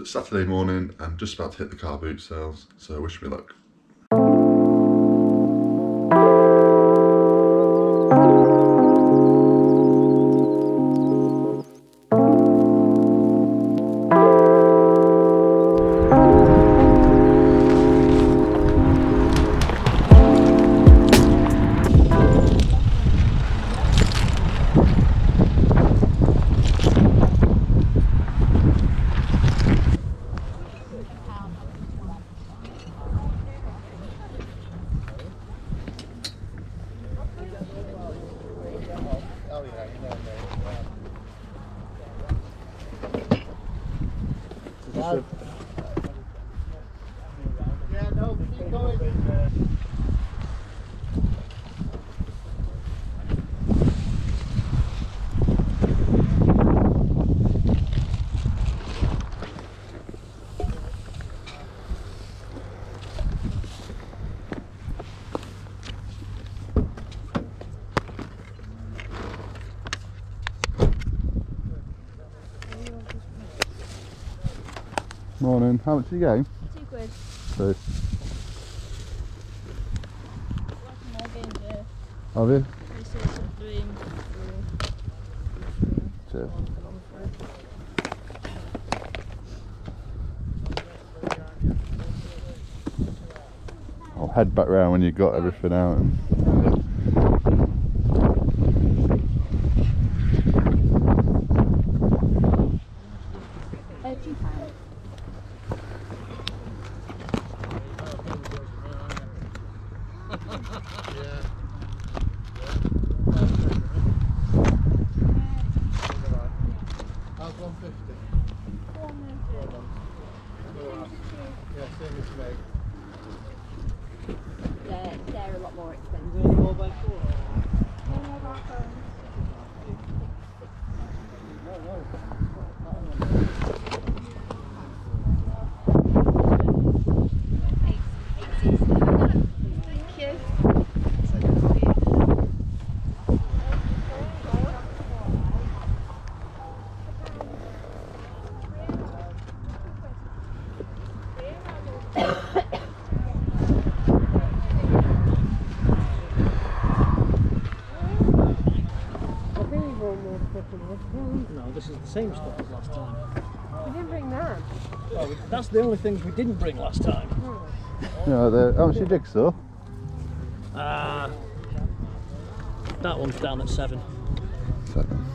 So it's Saturday morning, I'm just about to hit the car boot sales, so wish me luck. Morning, how much did you get? £2. Two. More games here. Have you? This is some 3 and 4. Cheers. I'll head back round when you've got everything out. £2. How's 150? Yeah, same as me. They're a lot more expensive. 4x4? Thank you. No, this is the same stuff as last time. We didn't bring that. Oh, that's the only things we didn't bring last time. Yeah, how much you jigsaw? That one's down at 7. 7.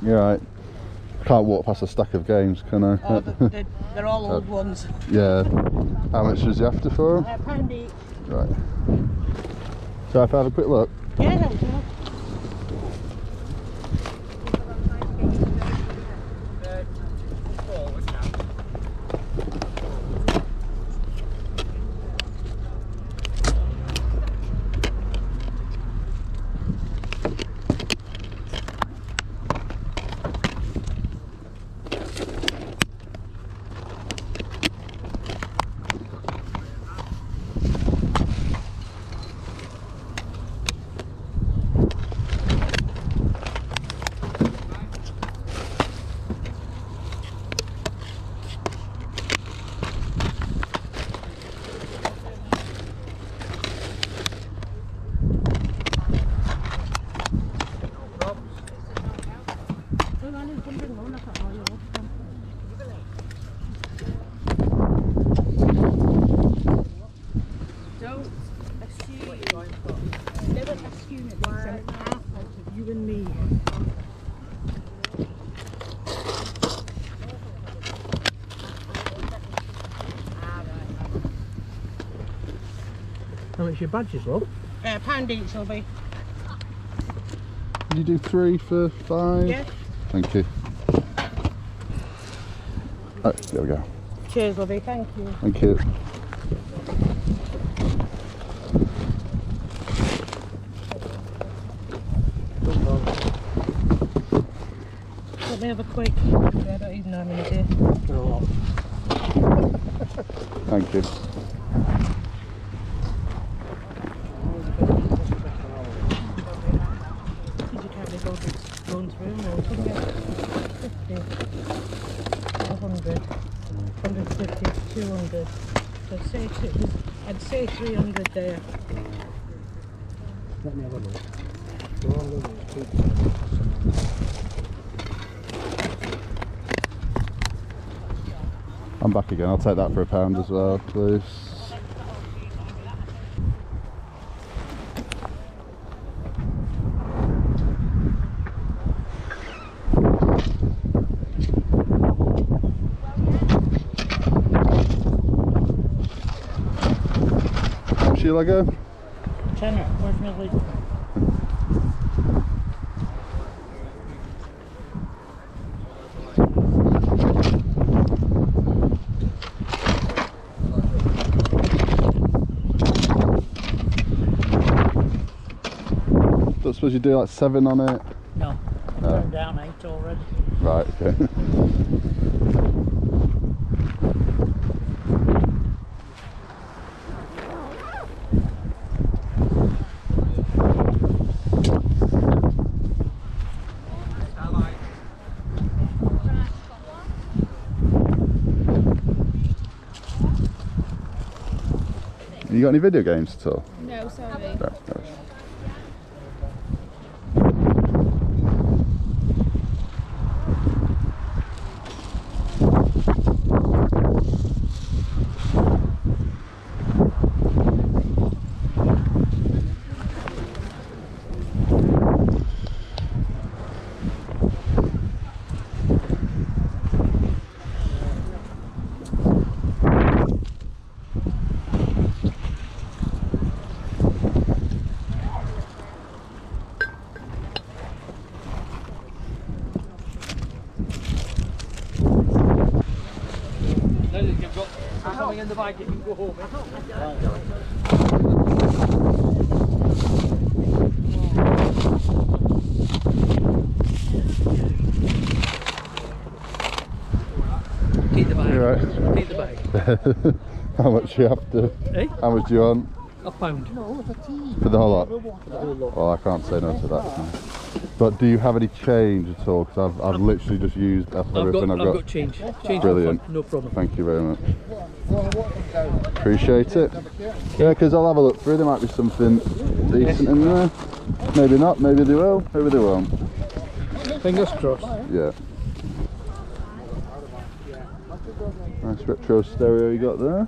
You're right. Can't walk past a stack of games, can I? Oh, they're all old ones. Yeah. How much was you after for them? £1 each. Right. So if I have a quick look. Yeah, that was enough. You and me. How much your badges, love? £1 each will be. Did you do 3 for 5? Yeah. Thank you. Oh, there we go. Cheers, lovey. Thank you. Thank you. Let me have a quick. I don't even know how many days. Oh, Thank you. You can't be bothered going through them all, can you? 50, 100, 150, 200. So I'd say 300 there. let me have a look. I'm back again. I'll take that for £1 as well, please. How much you Lego? Tenner, where's my lead? Don't suppose you do like 7 on it? No, I've turned down 8 already. Right, okay. You got any video games at all? No, sorry. No, no. Something in the bag, you can go home. Keep the bag. You're right. Keep the bag. How much do you have to? Eh? How much do you want? £1. For the whole lot? Well, I can't say no to that. But do you have any change at all? Because I've literally just used everything I've got change. Change. Brilliant. No problem. Thank you very much. Appreciate it. Yeah, because I'll have a look through. There might be something decent in there. Maybe not. Maybe they will. Maybe they won't. Fingers crossed. Yeah. Nice retro stereo you got there.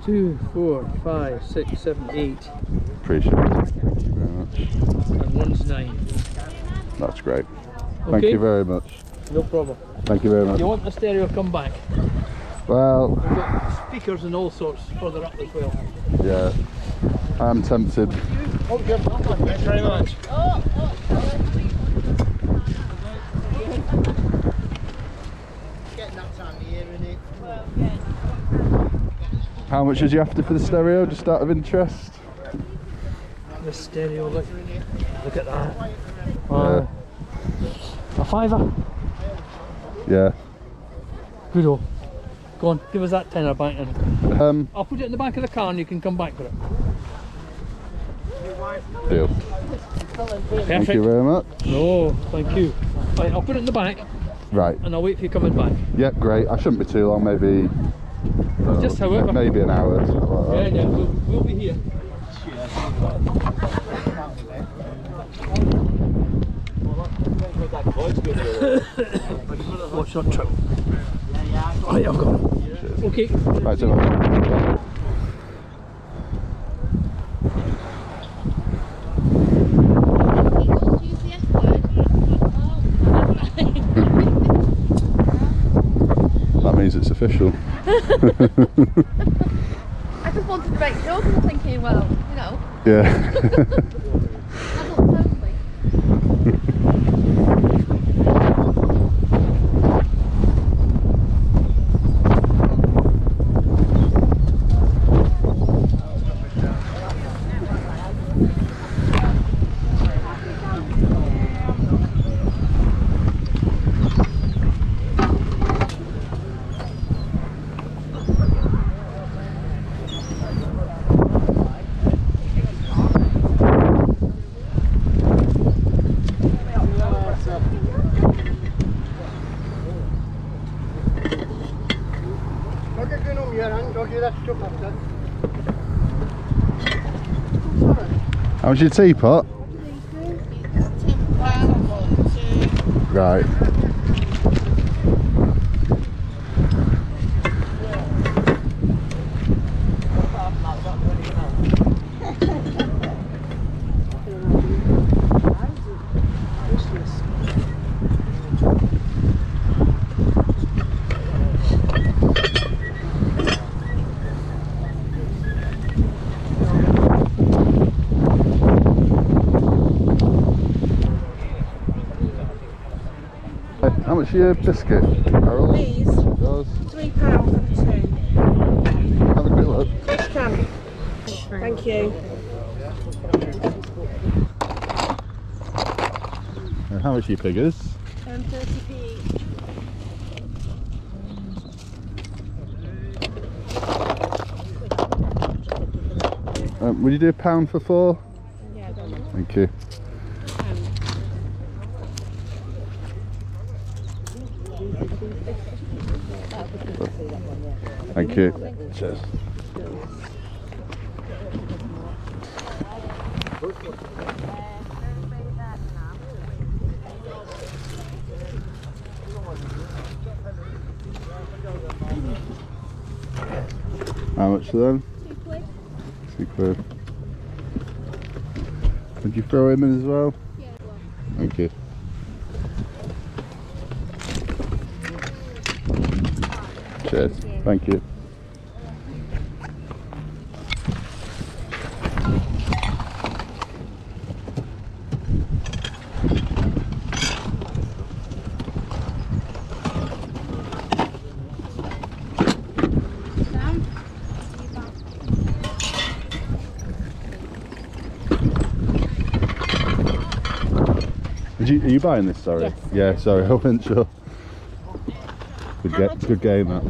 Two, 4, 5, 6, 7, 8, Appreciate it. Thank you very much. and one's 9. That's great. Thank Okay. you very much. No problem. Thank you very much. You want the stereo come back? Well, We've got speakers and all sorts further up as well. yeah, I'm tempted. Thanks very much. Getting that time of year, innit? How much is you after for the stereo, just out of interest? The stereo, look at that. Yeah. A £5. Yeah. Good old. Go on, give us that tenner back then. I'll put it in the back of the car and you can come back with it. Deal. Perfect. Thank you very much. No, thank you. Right, I'll put it in the back Right. and I'll wait for you coming back. Yep, great. I shouldn't be too long, maybe. Just however. Maybe an hour. Something like that. Yeah, we'll be here. Watch that trip. Right, I've got it. Okay. Right, so that means it's official. I just wanted to make sure because I'm thinking, well, you know, Yeah. adult family. How much is your teapot? Right. How much are your biscuit? Carol? These, Yours? £3 for two. Have a quick look. Can. Thank you. And how much are your figures? 30p each. Would you do £1 for 4? Yeah, done. Thank you. Thank you. Cheers. How much for them? £2. Would you throw him in as well? Yeah, well. Thank you. Cheers. Thank you. Are you buying this? Sorry. Yes. Yeah. Sorry, I wasn't sure. Good game that.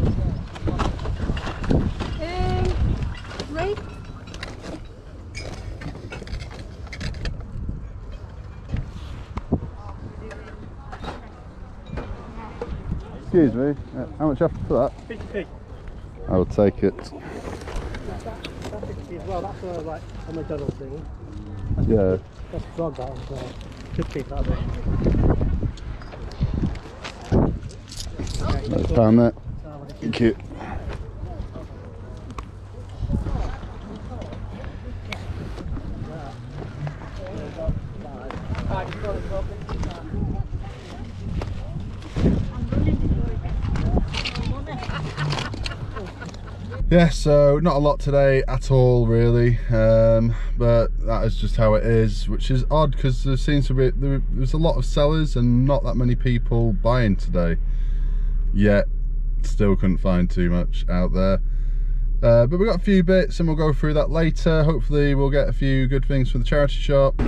3. Excuse me. How much after for that? 50p. I will take it. That's 50 as well. That's like a McDonald's thing. Yeah. That's frog that as well. 50 that way. Let's pound that. Thank you. Yeah, so not a lot today at all really, but that is just how it is, which is odd because there seems to be there's a lot of sellers and not that many people buying today, yet still couldn't find too much out there. But we've got a few bits and we'll go through that later. Hopefully we'll get a few good things from the charity shop.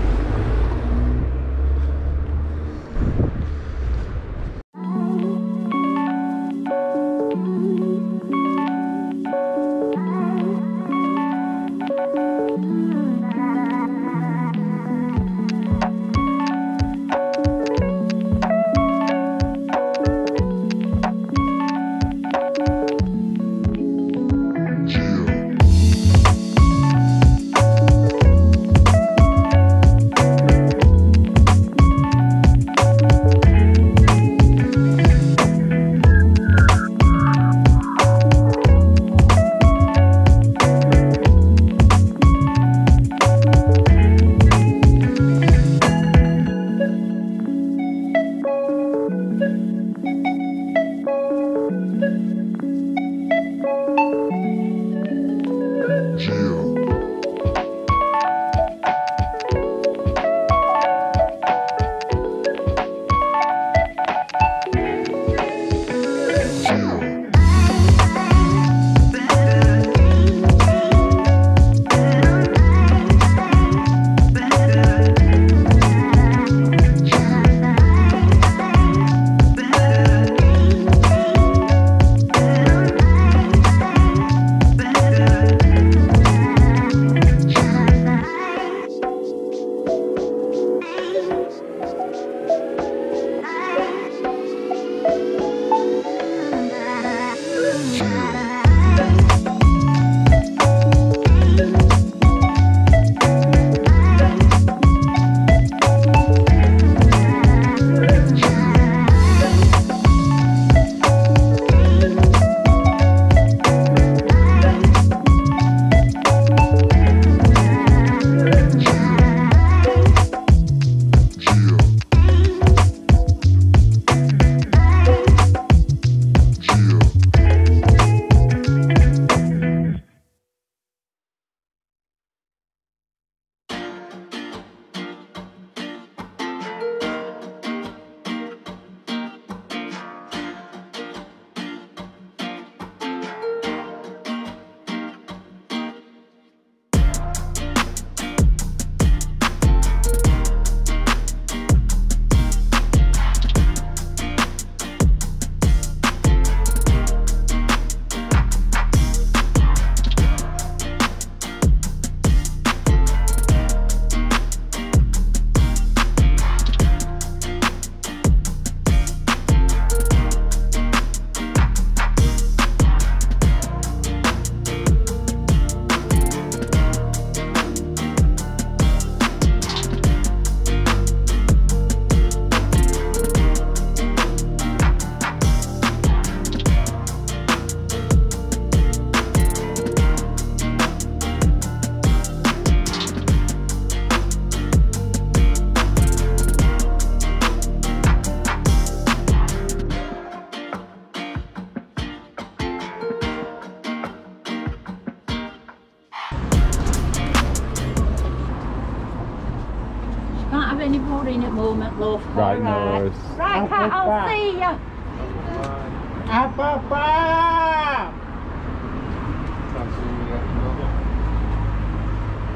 any more in at the moment, love. Right, no Alright. worries. Right, Kat, I'll see ya.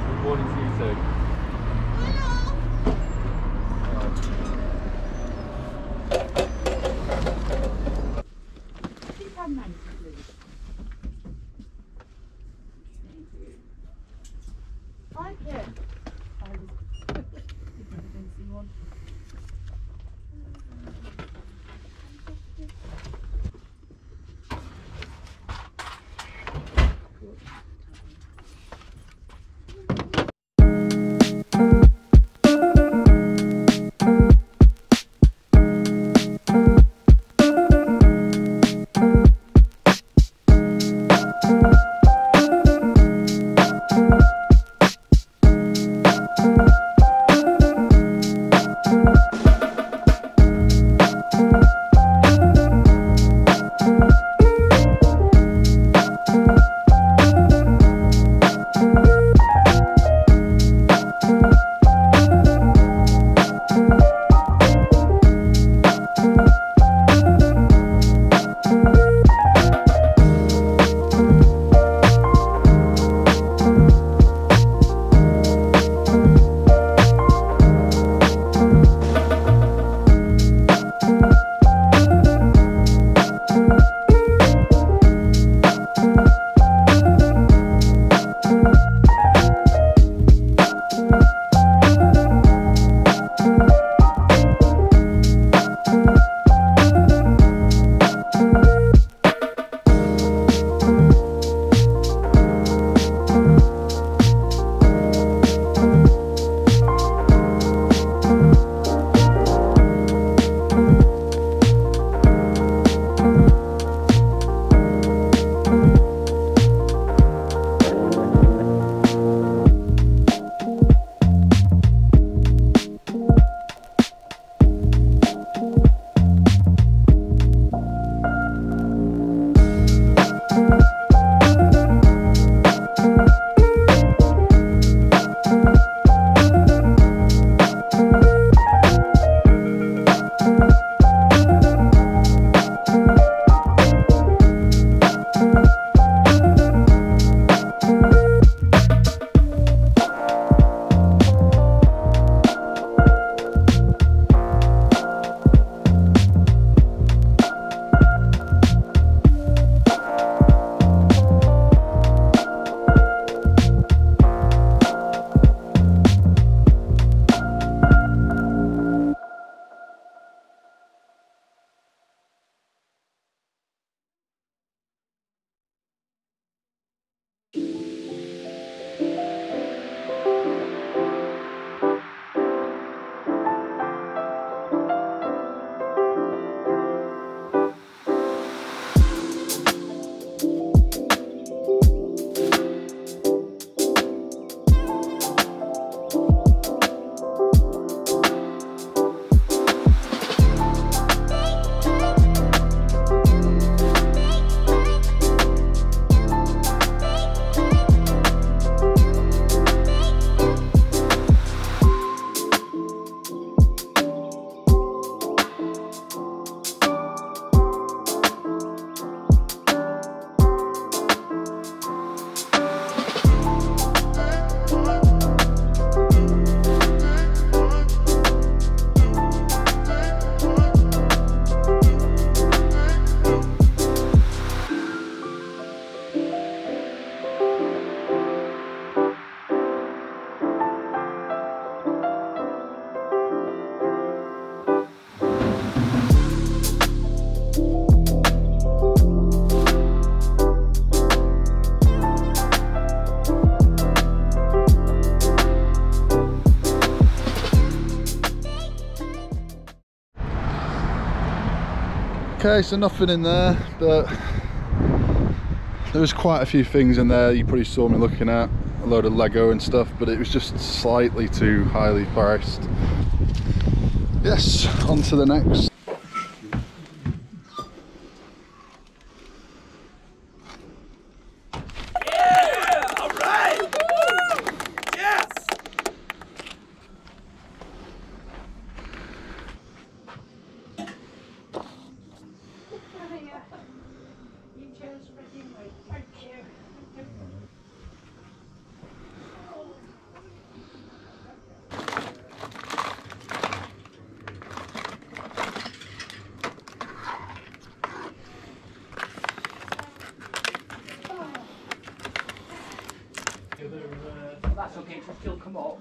Good morning to you too. Like it. Okay, so nothing in there, but there was quite a few things in there you probably saw me looking at, a load of Lego and stuff, but it was just slightly too highly priced. Yes, on to the next. come up.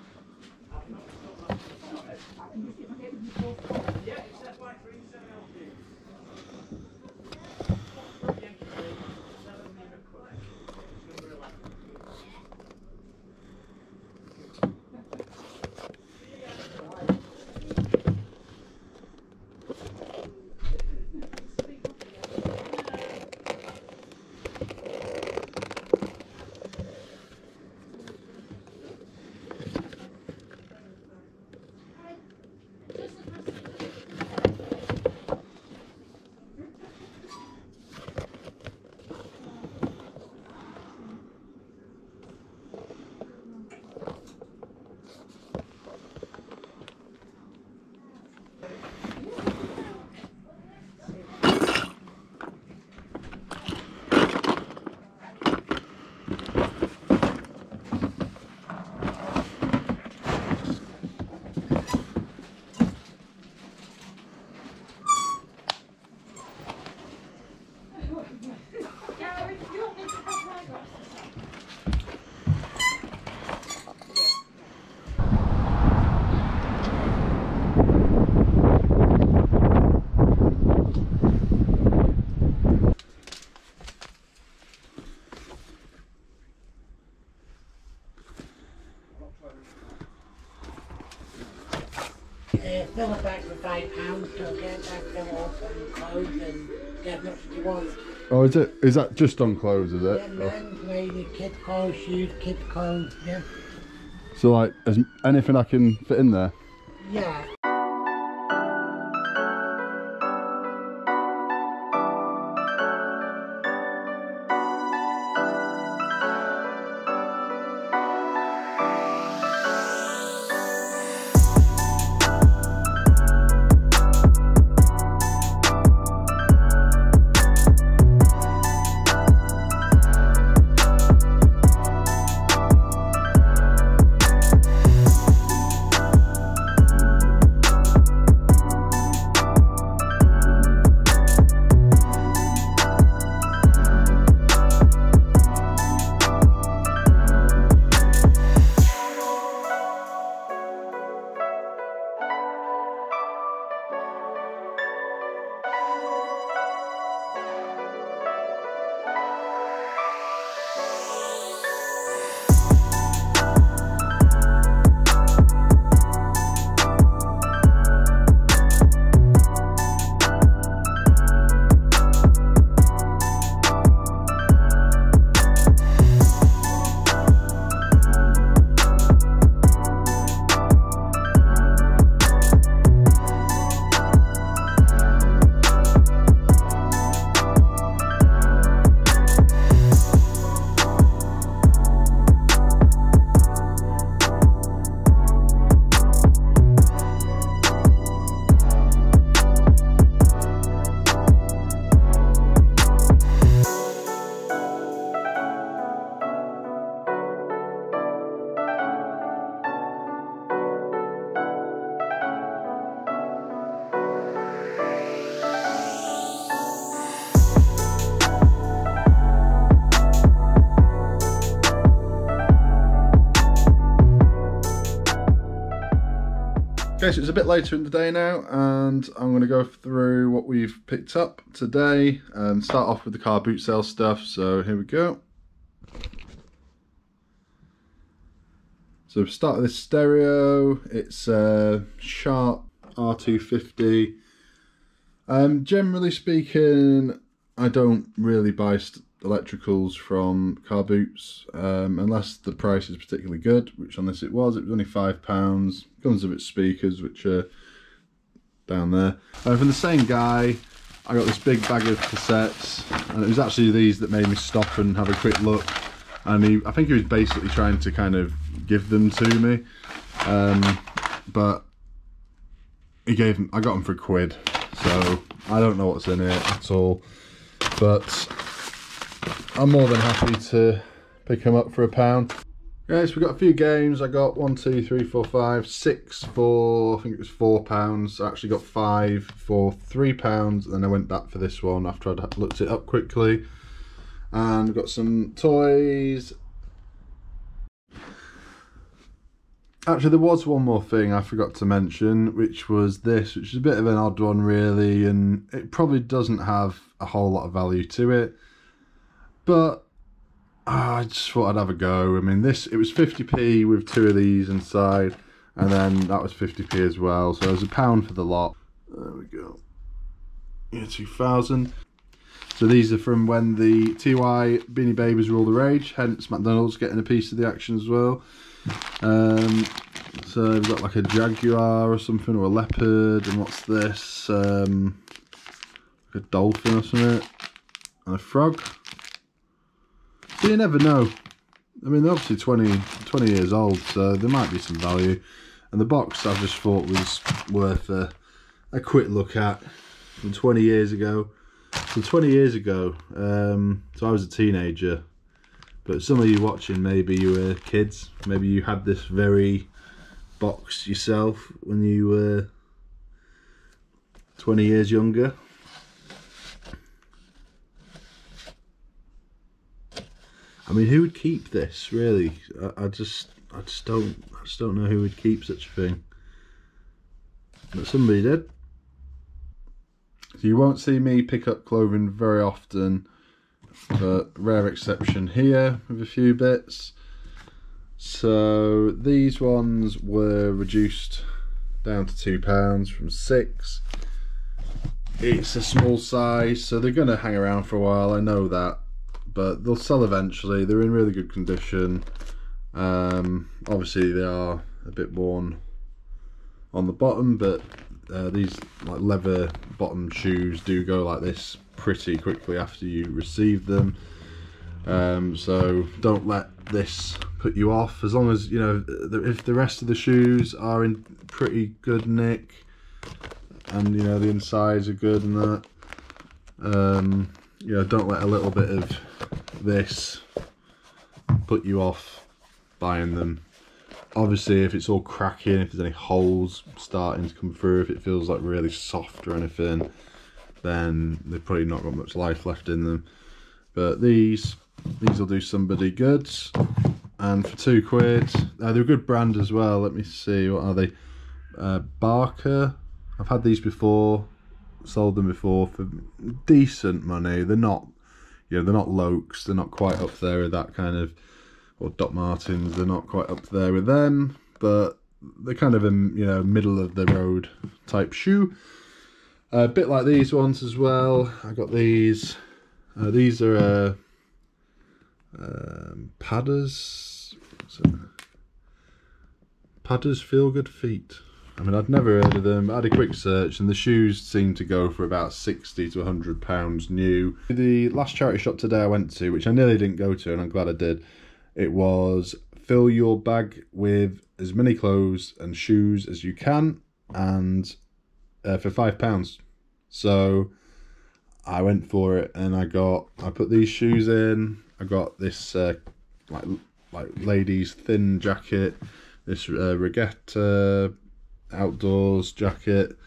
Fill a bag for £5 to get back them all some clothes and get as much as you want. Oh, is it? Is that just on clothes, is it? Yeah, men's, ladies, kids clothes, shoes, kids clothes, yeah. So like, is anything I can fit in there? Yeah. Okay, so it's a bit later in the day now, and I'm going to go through what we've picked up today and start off with the car boot sale stuff. So here we go. So start with this stereo. It's a Sharp R250. Generally speaking, I don't really buy electricals from car boots unless the price is particularly good, which on this it was only £5. Comes with its speakers, which are down there. From the same guy, I got this big bag of cassettes, and it was actually these that made me stop and have a quick look. And I think he was basically trying to kind of give them to me, but I got them for £1, so I don't know what's in it at all, but I'm more than happy to pick them up for £1. Okay, so we've got a few games. I got 1, 2, 3, 4, 5, 6 for, I think it was £4. I actually got 5 for £3, and then I went back for this one after I'd looked it up quickly. And we've got some toys. Actually, there was one more thing I forgot to mention, which was this, which is a bit of an odd one really, and it probably doesn't have a whole lot of value to it, but I just thought I'd have a go. I mean, it was 50p with 2 of these inside, and then that was 50p as well, so it was £1 for the lot. There we go. Year 2000. So these are from when the TY Beanie Babies were all the rage, hence McDonald's getting a piece of the action as well. So we've got like a jaguar or something, or a leopard, and what's this? Like a dolphin or something, and a frog. So you never know. I mean, they're obviously 20 years old, so there might be some value. And the box I just thought was worth a quick look at from 20 years ago. So 20 years ago, so I was a teenager, but some of you watching, maybe you were kids, maybe you had this very box yourself when you were 20 years younger. I mean, who would keep this, really? I just don't know who would keep such a thing, but somebody did. So you won't see me pick up clothing very often, but rare exception here with a few bits. So these ones were reduced down to £2 from 6. It's a small size, so they're going to hang around for a while, I know that, but they'll sell eventually. They're in really good condition. Obviously they are a bit worn on the bottom, but these like leather bottom shoes do go like this pretty quickly after you receive them, so don't let this put you off, as long as, you know, if the rest of the shoes are in pretty good nick and, you know, the insides are good and that, you know, don't let a little bit of this put you off buying them. Obviously, if it's all cracking, if there's any holes starting to come through, if it feels like really soft or anything, then they've probably not got much life left in them. But these will do somebody good. And for £2, they're a good brand as well. Let me see, what are they? Barker. I've had these before, sold them before for decent money. They're not, you know, they're not Lokes. They're not quite up there with that kind of, or Doc Martens, they're not quite up there with them, but they're kind of a, you know, middle of the road type shoe. A bit like these ones as well. I got these. These are Padders. Padders Feel Good Feet. I mean, I'd never heard of them. I had a quick search, and the shoes seem to go for about £60 to £100 new. The last charity shop today I went to, which I nearly didn't go to, and I'm glad I did. It was fill your bag with as many clothes and shoes as you can, and for £5. So I went for it, and I put these shoes in. I got this like ladies thin jacket, this regatta outdoors jacket,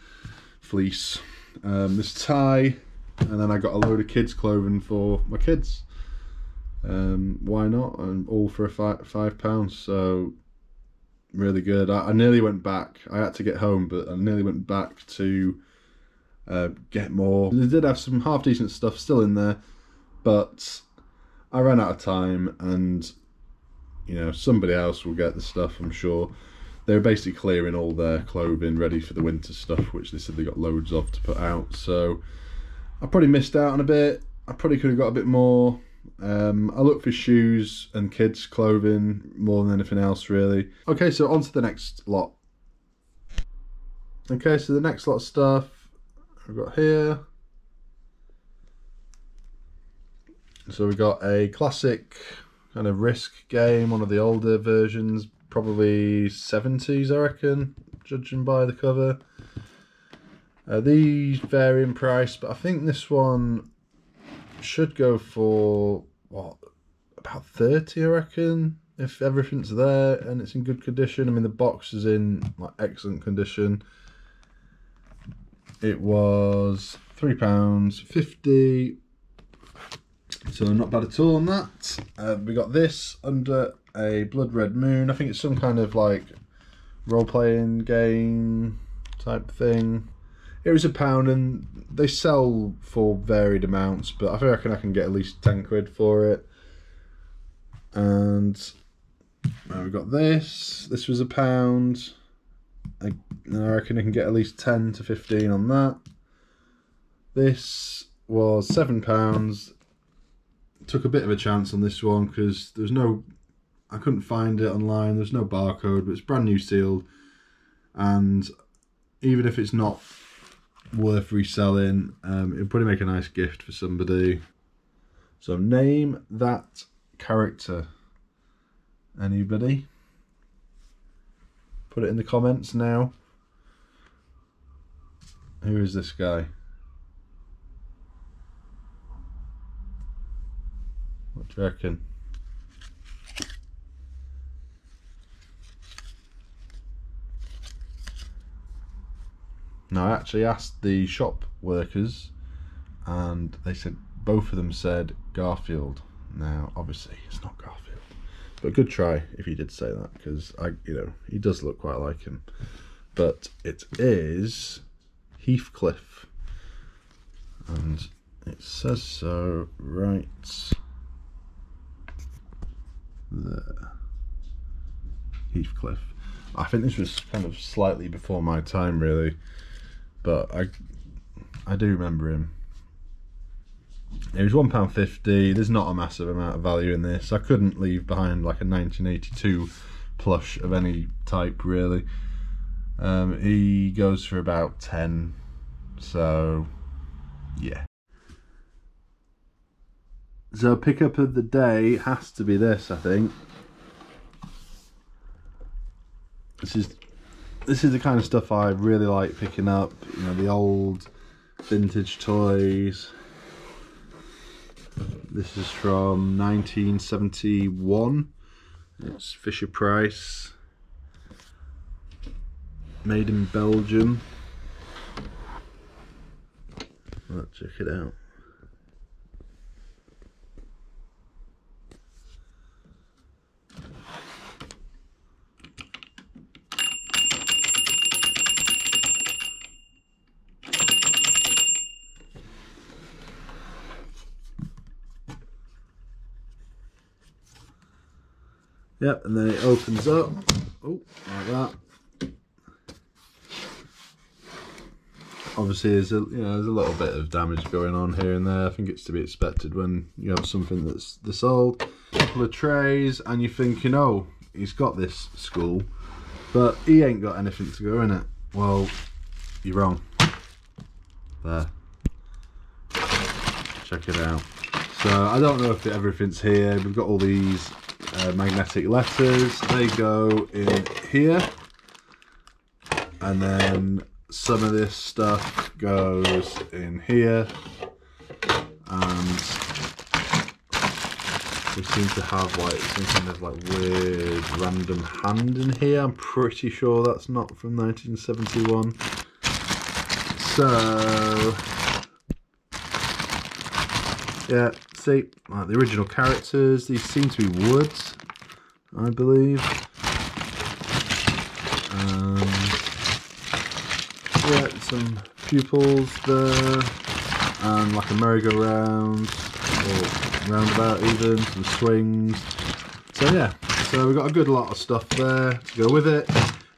fleece, this tie, and then I got a load of kids clothing for my kids. Why not? And all for £5, so really good. I nearly went back. I had to get home, but I nearly went back to get more. They did have some half decent stuff still in there, but I ran out of time, and, you know, somebody else will get the stuff, I'm sure. They're basically clearing all their clothing ready for the winter stuff, which they said they got loads of to put out, so I probably missed out on a bit. I probably could have got a bit more. I look for shoes and kids clothing more than anything else, really. Okay, so on to the next lot. Okay, so the next lot of stuff I've got here. So we got a classic kind of Risk game, one of the older versions, probably 70s I reckon, judging by the cover. These vary in price, but I think this one should go for, what, about 30 I reckon, if everything's there and it's in good condition. I mean, the box is in like excellent condition. It was £3.50, so not bad at all on that. We got this under a blood red moon. I think it's some kind of like role-playing game type thing. It was £1 and they sell for varied amounts, but I reckon I can get at least 10 quid for it. And we've got this. This was £1. I reckon I can get at least 10 to 15 on that. This was £7. Took a bit of a chance on this one because there's no, I couldn't find it online. There's no barcode, but it's brand new sealed. And even if it's not worth reselling, it'll probably make a nice gift for somebody. So name that character. Anybody? Put it in the comments now. Who is this guy? What do you reckon? Now I actually asked the shop workers and they said, both of them said Garfield. Now obviously it's not Garfield, but good try if you did say that, because he does look quite like him. But it is Heathcliff, and it says so right there. Heathcliff. I think this was kind of slightly before my time really, but I do remember him. It was £1.50. There's not a massive amount of value in this. I couldn't leave behind like a 1982 plush of any type really. He goes for about 10, so yeah. So pickup of the day has to be this, I think. This is the kind of stuff I really like picking up, you know, the old vintage toys. This is from 1971. It's Fisher Price, made in Belgium. Let's check it out. Yep, and then it opens up, oh, like that. Obviously, there's a little bit of damage going on here and there. I think it's to be expected when you have something that's this old. A couple of trays, and you're thinking, oh, he's got this skull, but he ain't got anything to go in it. Well, you're wrong. There. Check it out. So I don't know if everything's here. We've got all these magnetic letters. They go in here, and then some of this stuff goes in here, and we seem to have like some kind of like weird random hand in here. I'm pretty sure that's not from 1971. So yeah, see, like the original characters, these seem to be woods, I believe. Yeah, some pupils there, and like a merry-go-round, or roundabout even, some swings. So yeah, so we've got a good lot of stuff there to go with it.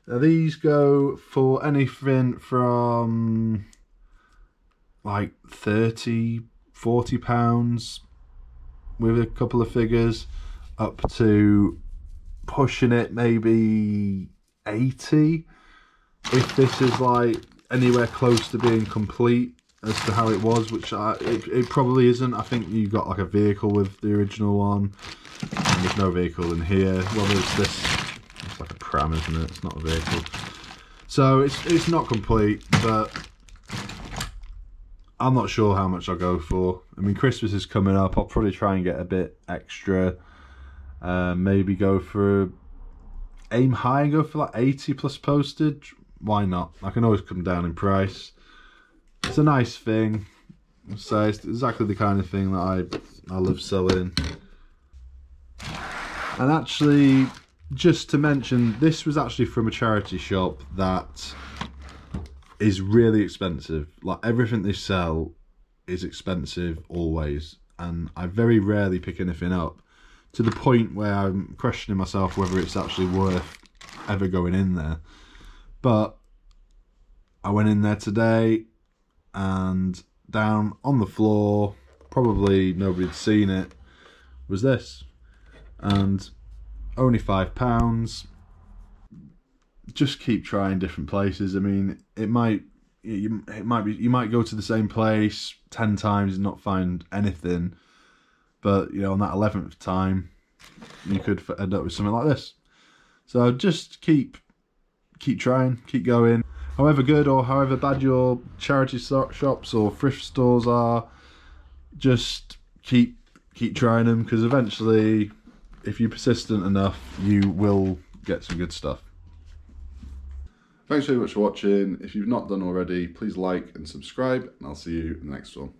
Now these go for anything from like £30–40 with a couple of figures, up to pushing it maybe 80 if this is like anywhere close to being complete as to how it was, which it probably isn't. I think you got like a vehicle with the original one, and there's no vehicle in here. Well, there's this, it's like a pram, isn't it? It's not a vehicle, so it's not complete, but I'm not sure how much I'll go for. I mean, Christmas is coming up. I'll probably try and get a bit extra. Maybe go for, aim high and go for like 80 plus postage. Why not? I can always come down in price. It's a nice thing. So it's exactly the kind of thing that I love selling. And actually, just to mention, this was actually from a charity shop that is really expensive. Like, everything they sell is expensive always, and I very rarely pick anything up, to the point where I'm questioning myself whether it's actually worth ever going in there. But I went in there today, and down on the floor, probably nobody had seen it, was this, and only £5. Just keep trying different places. I mean, you might go to the same place 10 times and not find anything, but you know, on that 11th time you could end up with something like this. So just keep trying, keep going. However good or however bad your charity shops or thrift stores are, just keep trying them, because eventually, if you're persistent enough, you will get some good stuff. Thanks very much for watching. If you've not done already, please like and subscribe, and I'll see you in the next one.